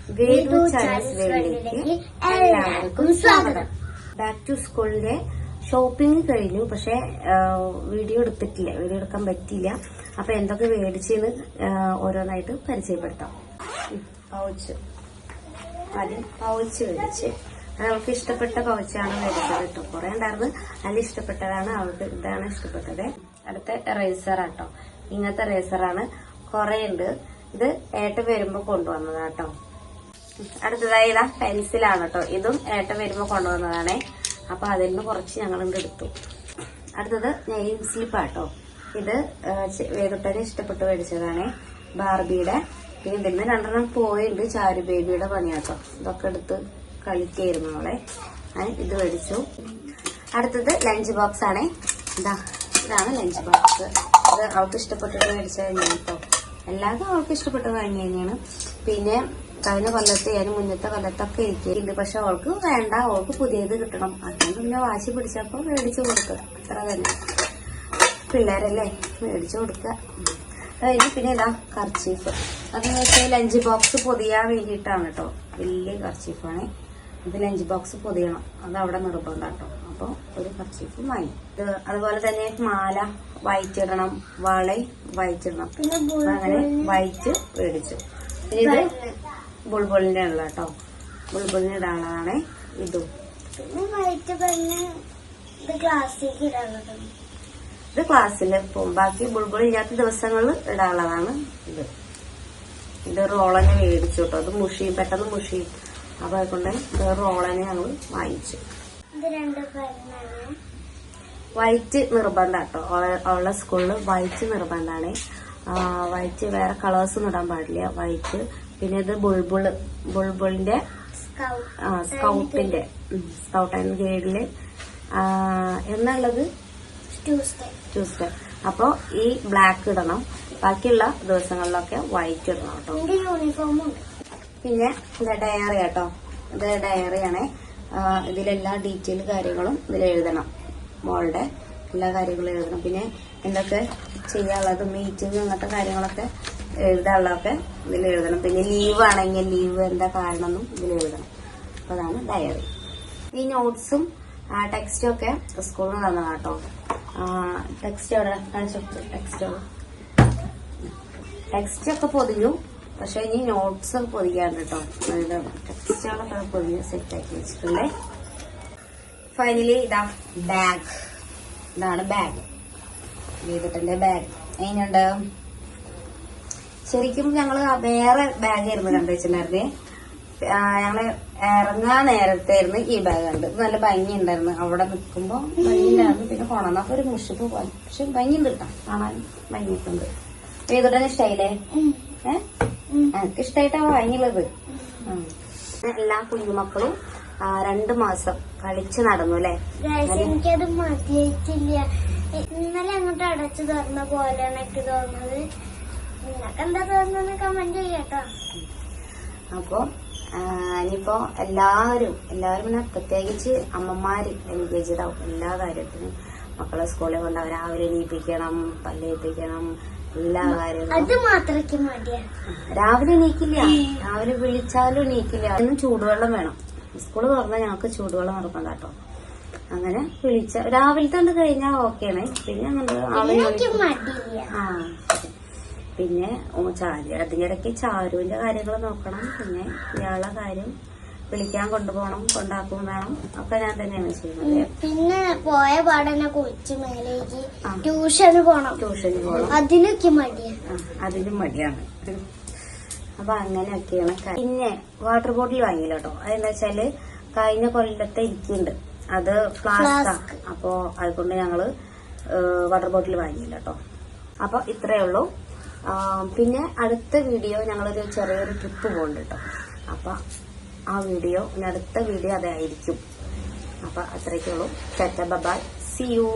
വേദു channels വേൾഡിലേക്ക് എല്ലാവർക്കും സ്വാഗതം. ബാക്ക് ടു സ്കൂളിന്റെ ഷോപ്പിംഗ് കഴിഞ്ഞു. പക്ഷെ വീഡിയോ എടുക്കാൻ പറ്റിയില്ല. അപ്പൊ എന്തൊക്കെ മേടിച്ചെന്ന് ഓരോന്നായിട്ട് പരിചയപ്പെടുത്താം. ആദ്യം പൗച്ച് മേടിച്ച് അവൾക്ക് ഇഷ്ടപ്പെട്ട പൗച്ചാണ് മേടിച്ചത് കേട്ടോ. കുറെ ഉണ്ടായിരുന്നു, അതിൽ ഇഷ്ടപ്പെട്ടതാണ് അവൾക്ക്. ഇതാണ് ഇഷ്ടപ്പെട്ടത്. അടുത്ത റേസർ ആട്ടോ. ഇങ്ങനത്തെ റേസറാണ്, കുറെ ഉണ്ട്. ഇത് ഏട്ടൻ വരുമ്പോ കൊണ്ടുവന്നതാട്ടോ. അടുത്തതായി ഇതാ പെൻസിലാണ് കേട്ടോ. ഇതും ഏട്ടൻ വരുമ്പോ കൊണ്ടുവന്നതാണേ. അപ്പൊ അതിൽ നിന്ന് കുറച്ച് ഞങ്ങളിങ്ങ് എടുത്തു. അടുത്തത് നെയിം സ്ലിപ്പാട്ടോ. ഇത് വേദുട്ടനെ ഇഷ്ടപ്പെട്ട് മേടിച്ചതാണേ, ബാർബിയുടെ. പിന്നെ ഇതിൽ നിന്ന് രണ്ടെണ്ണം പോയിട്ടുണ്ട്, ചാരു ബേബിയുടെ പണിയാട്ടോ. ഇതൊക്കെ എടുത്ത് കളിക്കായിരുന്നു അവളെ. ഇത് മേടിച്ചു. അടുത്തത് ലഞ്ച് ബോക്സ് ആണേ. ഇതാണ് ലഞ്ച് ബോക്സ്. ഇത് അവൾക്ക് ഇഷ്ടപ്പെട്ടിട്ട് മേടിച്ചത് തന്നെയാണ് കേട്ടോ. എല്ലാവർക്കും അവൾക്ക് ഇഷ്ടപ്പെട്ടത് കഴിഞ്ഞ് തന്നെയാണ്. പിന്നെ കഴിഞ്ഞ കൊല്ലത്ത് മുന്നത്തെ കൊല്ലത്തൊക്കെ ഇരിക്കുന്നുണ്ട്. പക്ഷെ അവൾക്ക് വേണ്ട, അവൾക്ക് പുതിയത് കിട്ടണം. അതുകൊണ്ട് പിന്നെ വാശി പിടിച്ചപ്പോ മേടിച്ചു കൊടുക്കുക, അത്ര തന്നെ. പിള്ളേരല്ലേ, മേടിച്ചു കൊടുക്കുക. കഴിഞ്ഞ് പിന്നെ ഇതാ കർച്ചീഫ്. അതെന്ന് വെച്ചാൽ ലഞ്ച് ബോക്സ് പൊതിയാൻ വേണ്ടിയിട്ടാണ് കേട്ടോ. വലിയ കർച്ചീഫാണ് ഇത്. ലഞ്ച് ബോക്സ് പൊതിയണം, അത് അവിടെ നിർബന്ധം കേട്ടോ. അപ്പൊ ഒരു കർച്ചീഫ് വാങ്ങി. ഇത് അതുപോലെ തന്നെ മാല വൈറ്റ് ഇടണം, വളയും വൈറ്റ് ഇടണം. അങ്ങനെ വൈറ്റ് മേടിച്ചു. ഇത് ബുൾബുളിന്റെ ഉള്ള കേട്ടോ. ബുൾബുളിന് ഇടാനുള്ളതാണ് ഇതും. ഇത് ക്ലാസ്സിൽ പോകും. ബാക്കി ബുൾബുൾ ഇല്ലാത്ത ദിവസങ്ങളിൽ ഇടാനുള്ളതാണ് ഇത്. ഇത് റോളനെ മേടിച്ചു കേട്ടോ. അത് മുഷിയും, പെട്ടെന്ന് മുഷിയും. അപ്പൊ അതുകൊണ്ട് റോളനെ ഞങ്ങൾ വാങ്ങിച്ചു. വൈറ്റ് നിർബന്ധം കേട്ടോ. അവളുടെ സ്കൂളിൽ വൈറ്റ് നിർബന്ധമാണ്. വൈറ്റ്, വേറെ കളേഴ്സ് ഇടാൻ പാടില്ല. വൈറ്റ്. പിന്നെ ഇത് ബുൾബുളിന്റെ സ്കൗട്ടിന്റെ സ്കൗട്ട് ആൻഡ് ഗൈഡില് എന്നുള്ളത് ട്യൂസ്ഡേ. അപ്പൊ ഈ ബ്ലാക്ക് ഇടണം. ബാക്കിയുള്ള ദിവസങ്ങളിലൊക്കെ വൈറ്റ് ഇടണം കേട്ടോ. യൂണിഫോമുണ്ട്. പിന്നെ ഇത് ഡയറി കേട്ടോ. ഇത് ഡയറിയാണേ. ഇതിലെല്ലാ ഡീറ്റെയിൽ കാര്യങ്ങളും ഇതിൽ എഴുതണം. മോളുടെ എല്ലാ കാര്യങ്ങളും എഴുതണം. പിന്നെ എന്തൊക്കെ ചെയ്യാനുള്ളത്, മീറ്റിംഗ് അങ്ങനത്തെ കാര്യങ്ങളൊക്കെ എഴുതാനുള്ളതൊക്കെ ഇതിൽ എഴുതണം. പിന്നെ ലീവ് ആണെങ്കിൽ ലീവ് എന്താ കാരണമെന്നും ഇതിൽ എഴുതണം. അപ്പൊ അതാണ് ഡയറി. ഈ നോട്ട്സും ടെക്സ്റ്റും ഒക്കെ സ്കൂളിൽ നിന്ന് തന്നതാണ് കേട്ടോ. ടെക്സ്റ്റ് അവിടെ കാണിച്ചു. ടെക്സ്റ്റ് ഒക്കെ പൊതിഞ്ഞു. പക്ഷെ ഇനി നോട്ട്സ് പൊതിക്കാണ്ട് കേട്ടോ. ടെക്സ്റ്റുകളൊക്കെ പൊതിഞ്ഞ് സെറ്റ് ആക്കി വെച്ചിട്ടുണ്ടേ. ഫൈനലി ഇതാ ബാഗ്. ഇതാണ് ബാഗ്, വീട്ടിന്റെ ബാഗ്. അതിനുണ്ട്. ശരിക്കും ഞങ്ങള് വേറെ ബാഗായിരുന്നു കണ്ടുവച്ചിട്ടുണ്ടായിരുന്നേ. ഞങ്ങള് ഇറങ്ങാൻ നേരത്തായിരുന്നു ഈ ബാഗ് കണ്ട്. നല്ല ഭംഗി ഉണ്ടായിരുന്നു. അവിടെ നിൽക്കുമ്പോ ഭംഗിണ്ടായിരുന്നു. പിന്നെ കൊണന്നൊക്കെ ഒരു മുഷിപ്പ് പോലെ. പക്ഷെ ഭംഗിയുണ്ട് കേട്ടോ, കാണാൻ ഭംഗിയൊക്കെ ഉണ്ട്. വീട്ടിന്റെ ഇഷ്ടായില്ലേ? എനിക്ക് ഇഷ്ടായിട്ടാണ് വാങ്ങിയുള്ളത്. എല്ലാ കുഞ്ഞുമക്കളും 2 മാസം കളിച്ച് നടന്നു അല്ലേ? എനിക്കത് മതിയായിട്ടില്ല. ഇന്നലെ അങ്ങോട്ട് അടച്ചു തുറന്ന പോലെയാണ് എനിക്ക് തോന്നുന്നത്. നിങ്ങൾക്ക് എന്താ തോന്നുന്നത് കമന്റ് ചെയ്യട്ടോ. അപ്പൊ ഇനിയിപ്പോ എല്ലാവരും പിന്നെ പ്രത്യേകിച്ച് അമ്മമാര് എൻഗേജ്ഡ് ആവും എല്ലാ കാര്യത്തിനും. മക്കളെ സ്കൂളിൽ കൊണ്ട് രാവിലെ എണീപ്പിക്കണം, പല്ലേപ്പിക്കണം, എല്ലാ കാര്യങ്ങളും. അത് മാത്രക്ക് മതിയാ. രാവിലെ എണീക്കില്ല, രാവിലെ വിളിച്ചാലും എണീക്കില്ല. അതിനും ചൂടുവെള്ളം വേണം. സ്കൂള് തുറന്നാൽ ഞങ്ങൾക്ക് ചൂടുവെള്ളം നിർബന്ധം കേട്ടോ. അങ്ങനെ വിളിച്ച രാവിലെ തന്നെ കഴിഞ്ഞാൽ ഓക്കെയാണ്. പിന്നെ പിന്നെ അതിന്റെ ഇടയ്ക്ക് ചാരുവിന്റെ കാര്യങ്ങൾ നോക്കണം. പിന്നെ ഇയാളുടെ കാര്യം വിളിക്കാൻ കൊണ്ടുപോകണം, കൊണ്ടാക്കും വേണം. ഒക്കെ ഞാൻ തന്നെയാണ് ചെയ്യുന്നത്. പിന്നെ പോയ പാടന്നെ കുളിച്ച് മേലേക്ക് ട്യൂഷന് പോണം. അതിനൊക്കെ അതിനും മടിയാണ്. അപ്പൊ അങ്ങനെയൊക്കെയാണ്. പിന്നെ വാട്ടർ ബോട്ടിൽ വാങ്ങിയില്ല കേട്ടോ. അതെന്താ വെച്ചാല് കഴിഞ്ഞ കൊല്ലത്തെ ഇരിക്കുന്നുണ്ട്, അത് ഫ്ലാസ്ക്. അപ്പൊ അതുകൊണ്ട് ഞങ്ങള് വാട്ടർ ബോട്ടിൽ വാങ്ങിയില്ല കേട്ടോ. അപ്പൊ ഇത്രയേ ഉള്ളൂ. പിന്നെ അടുത്ത വീഡിയോ ഞങ്ങളൊരു ചെറിയൊരു ട്രിപ്പ് പോകുന്നുണ്ട് കേട്ടോ. അപ്പൊ ആ വീഡിയോ, അടുത്ത വീഡിയോ അതായിരിക്കും. അപ്പൊ അത്രയ്ക്കുള്ളൂ. By, see you.